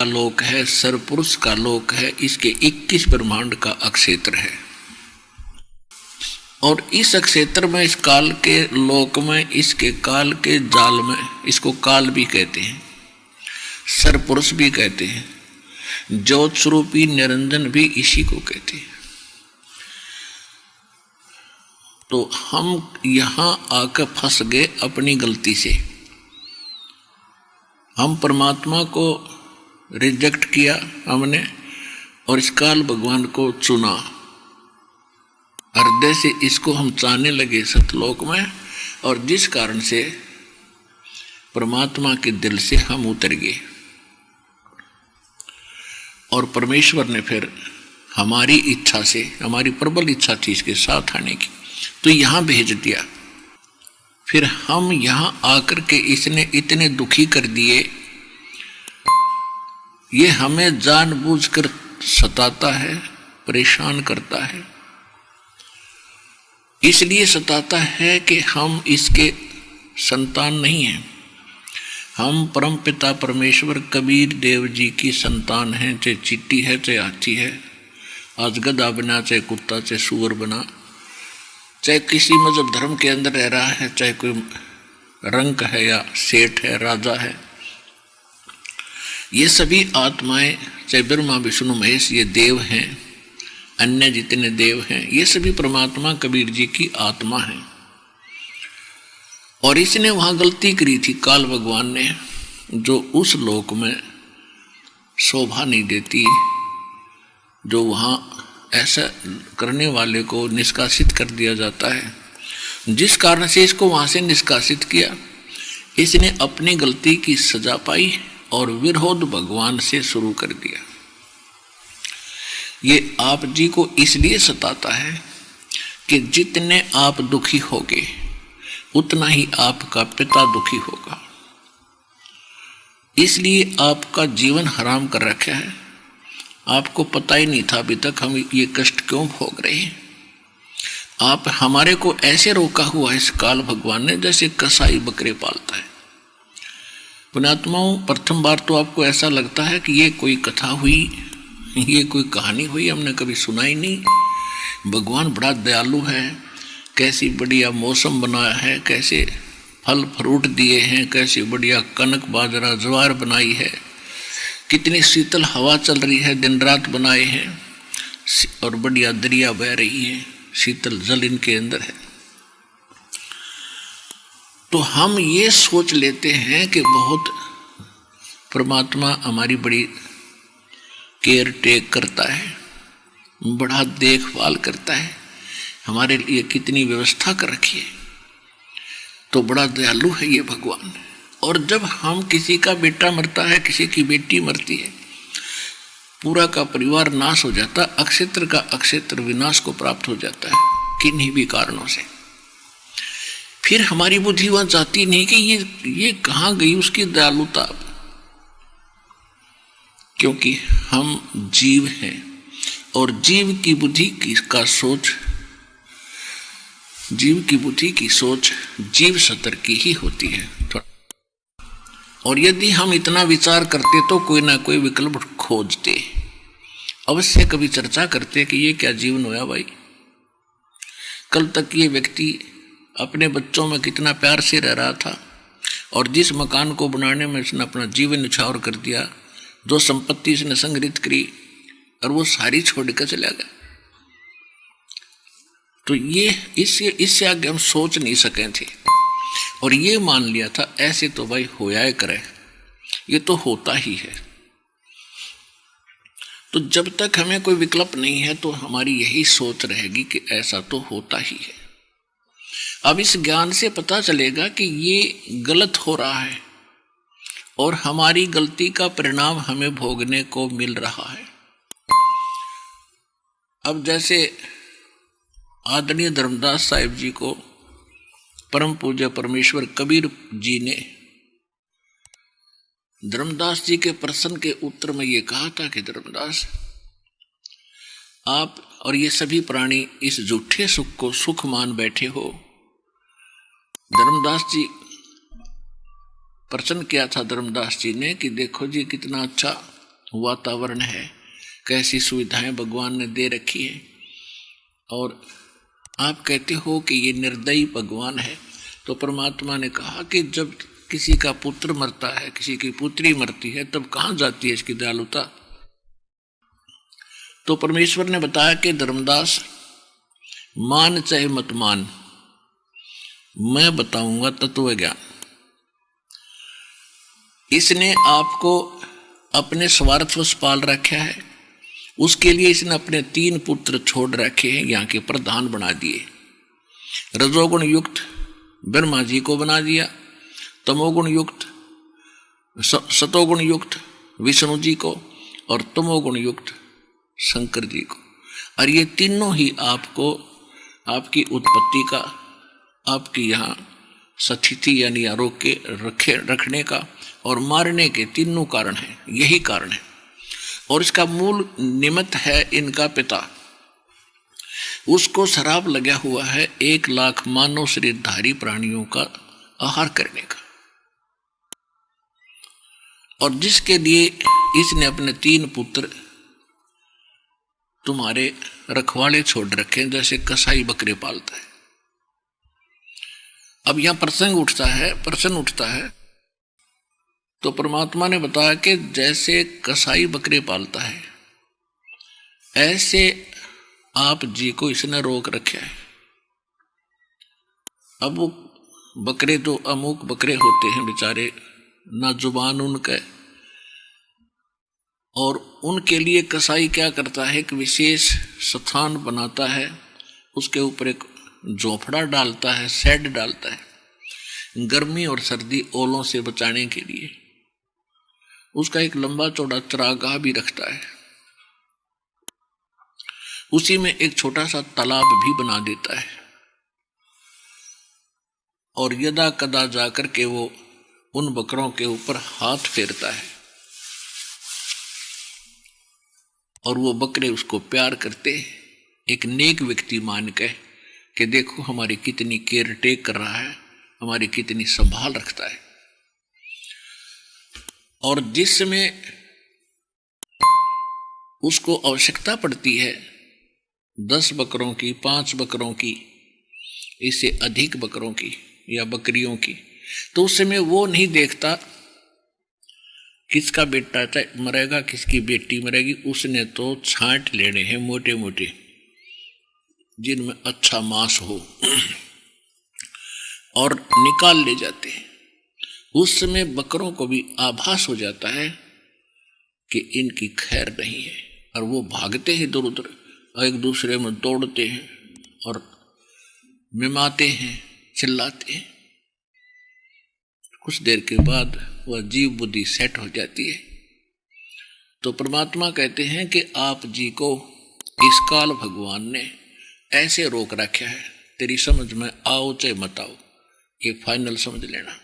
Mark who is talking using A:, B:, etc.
A: लोक है, सरपुरुष का लोक है, इसके 21 ब्रह्मांड का अक्षेत्र है। और इस अक्षेत्र में, इस काल के लोक में, इसके काल के जाल में, इसको काल भी कहते हैं, सरपुरुष भी कहते हैं, ज्योत स्वरूपी निरंजन भी इसी को कहते हैं। तो हम यहां आकर फंस गए अपनी गलती से। हम परमात्मा को रिजेक्ट किया हमने और इस काल भगवान को चुना। हृदय से इसको हम चाहने लगे सतलोक में, और जिस कारण से परमात्मा के दिल से हम उतर गए। और परमेश्वर ने फिर हमारी इच्छा से, हमारी प्रबल इच्छा थी इसके साथ आने की, तो यहां भेज दिया। फिर हम यहां आकर के इसने इतने दुखी कर दिए। ये हमें जानबूझकर सताता है, परेशान करता है। इसलिए सताता है कि हम इसके संतान नहीं हैं। हम परम पिता परमेश्वर कबीर देव जी की संतान हैं। चाहे चींटी है, चाहे हाथी है, आज गधा बना, चाहे कुत्ता, चाहे सूअर बना, चाहे किसी मजहब धर्म के अंदर रह रहा है, चाहे कोई रंक है या सेठ है, राजा है, ये सभी आत्माएं, चाहे ब्रह्मा विष्णु महेश, ये देव हैं, अन्य जितने देव हैं, ये सभी परमात्मा कबीर जी की आत्मा हैं। और इसने वहां गलती करी थी, काल भगवान ने, जो उस लोक में शोभा नहीं देती, जो वहां ऐसा करने वाले को निष्कासित कर दिया जाता है। जिस कारण से इसको वहां से निष्कासित किया, इसने अपनी गलती की सजा पाई और विरोध भगवान से शुरू कर दिया। ये आप जी को इसलिए सताता है कि जितने आप दुखी होगे उतना ही आपका पिता दुखी होगा। इसलिए आपका जीवन हराम कर रखा है। आपको पता ही नहीं था अभी तक हम ये कष्ट क्यों भोग रहे हैं। आप हमारे को ऐसे रोका हुआ इस काल भगवान ने जैसे कसाई बकरे पालता है। पुण्यात्माओं, प्रथम बार तो आपको ऐसा लगता है कि ये कोई कथा हुई, ये कोई कहानी हुई, हमने कभी सुना ही नहीं। भगवान बड़ा दयालु है, कैसी बढ़िया मौसम बनाया है, कैसे फल फ्रूट दिए हैं, कैसी बढ़िया कनक बाजरा ज्वार बनाई है, कितनी शीतल हवा चल रही है, दिन रात बनाए हैं, और बढ़िया दरिया बह रही है, शीतल जल इनके अंदर है। तो हम ये सोच लेते हैं कि बहुत परमात्मा हमारी बड़ी केयर टेक करता है, बड़ा देखभाल करता है, हमारे लिए कितनी व्यवस्था कर रखी है, तो बड़ा दयालु है ये भगवान। और जब हम किसी का बेटा मरता है, किसी की बेटी मरती है, पूरा का परिवार नाश हो जाता, अक्षेत्र का अक्षेत्र विनाश को प्राप्त हो जाता है किन्हीं भी कारणों से। फिर हमारी बुद्धि वहां जाती नहीं कि ये कहां गई उसकी दयालुता, क्योंकि हम जीव हैं और जीव की बुद्धि की सोच जीव स्तर की ही होती है। और यदि हम इतना विचार करते तो कोई ना कोई विकल्प खोजते, अवश्य कभी चर्चा करते कि ये क्या जीवन हुआ भाई। कल तक ये व्यक्ति अपने बच्चों में कितना प्यार से रह रहा था, और जिस मकान को बनाने में इसने अपना जीवन न्यौछावर कर दिया, जो संपत्ति इसने संग्रहित करी, और वो सारी छोड़कर चला गया। तो ये इससे आगे हम सोच नहीं सके थे, और ये मान लिया था ऐसे तो भाई होया करे, ये तो होता ही है। तो जब तक हमें कोई विकल्प नहीं है तो हमारी यही सोच रहेगी कि ऐसा तो होता ही है। अब इस ज्ञान से पता चलेगा कि ये गलत हो रहा है और हमारी गलती का परिणाम हमें भोगने को मिल रहा है। अब जैसे आदरणीय धर्मदास साहिब जी को परम पूज्य परमेश्वर कबीर जी ने धर्मदास जी के प्रश्न के उत्तर में ये कहा था कि धर्मदास, आप और ये सभी प्राणी इस झूठे सुख को सुख मान बैठे हो। धर्मदास जी प्रश्न किया था धर्मदास जी ने कि देखो जी कितना अच्छा वातावरण है, कैसी सुविधाएं भगवान ने दे रखी है, और आप कहते हो कि ये निर्दयी भगवान है। तो परमात्मा ने कहा कि जब किसी का पुत्र मरता है, किसी की पुत्री मरती है, तब कहाँ जाती है इसकी दयालुता। तो परमेश्वर ने बताया कि धर्मदास मान चाहे मत मान, मैं बताऊंगा तत्व ज्ञान। इसने आपको अपने स्वार्थवश पाल रखा है, उसके लिए इसने अपने 3 पुत्र छोड़ रखे हैं, यहाँ के प्रधान बना दिए। रजोगुण युक्त ब्रह्मा जी को बना दिया, तमोगुण युक्त सतोगुण युक्त विष्णु जी को, और तमोगुण युक्त शंकर जी को। और ये तीनों ही आपको आपकी उत्पत्ति का, आपकी यहाँ स्थिति यानी आरोग्य रखने का और मारने के तीनों कारण हैं, यही कारण है। और इसका मूल निमित्त है इनका पिता, उसको शराब लगा हुआ है 1 लाख मानव शरीरधारी प्राणियों का आहार करने का, और जिसके लिए इसने अपने 3 पुत्र तुम्हारे रखवाले छोड़ रखे, जैसे कसाई बकरे पालता है। अब यहां प्रश्न उठता है। तो परमात्मा ने बताया कि जैसे कसाई बकरे पालता है, ऐसे आप जी को इसने रोक रखा है। अब वो बकरे तो अमुक बकरे होते हैं बेचारे, ना जुबान उनका, और उनके लिए कसाई क्या करता है, एक विशेष स्थान बनाता है, उसके ऊपर एक झोपड़ा डालता है, शेड डालता है, गर्मी और सर्दी ओलों से बचाने के लिए। उसका एक लंबा चौड़ा चरागाह भी रखता है, उसी में एक छोटा सा तालाब भी बना देता है, और यदा कदा जाकर के वो उन बकरों के ऊपर हाथ फेरता है, और वो बकरे उसको प्यार करते, एक नेक व्यक्ति मान के कि देखो हमारी कितनी केयर टेक कर रहा है, हमारी कितनी संभाल रखता है। और जिसमें उसको आवश्यकता पड़ती है 10 बकरों की, 5 बकरों की, इससे अधिक बकरों की या बकरियों की, तो उस समय वो नहीं देखता किसका बेटा मरेगा, किसकी बेटी मरेगी। उसने तो छांट लेने हैं मोटे मोटे, जिनमें अच्छा मांस हो, और निकाल ले जाते हैं। उस समय बकरों को भी आभास हो जाता है कि इनकी खैर नहीं है, और वो भागते हैं इधर उधर, एक दूसरे में दौड़ते हैं और मिमाते हैं, चिल्लाते हैं। कुछ देर के बाद वह जीव बुद्धि सेट हो जाती है। तो परमात्मा कहते हैं कि आप जी को इस काल भगवान ने ऐसे रोक रखा है, तेरी समझ में आओ चाहे मत आओ, ये फाइनल समझ लेना।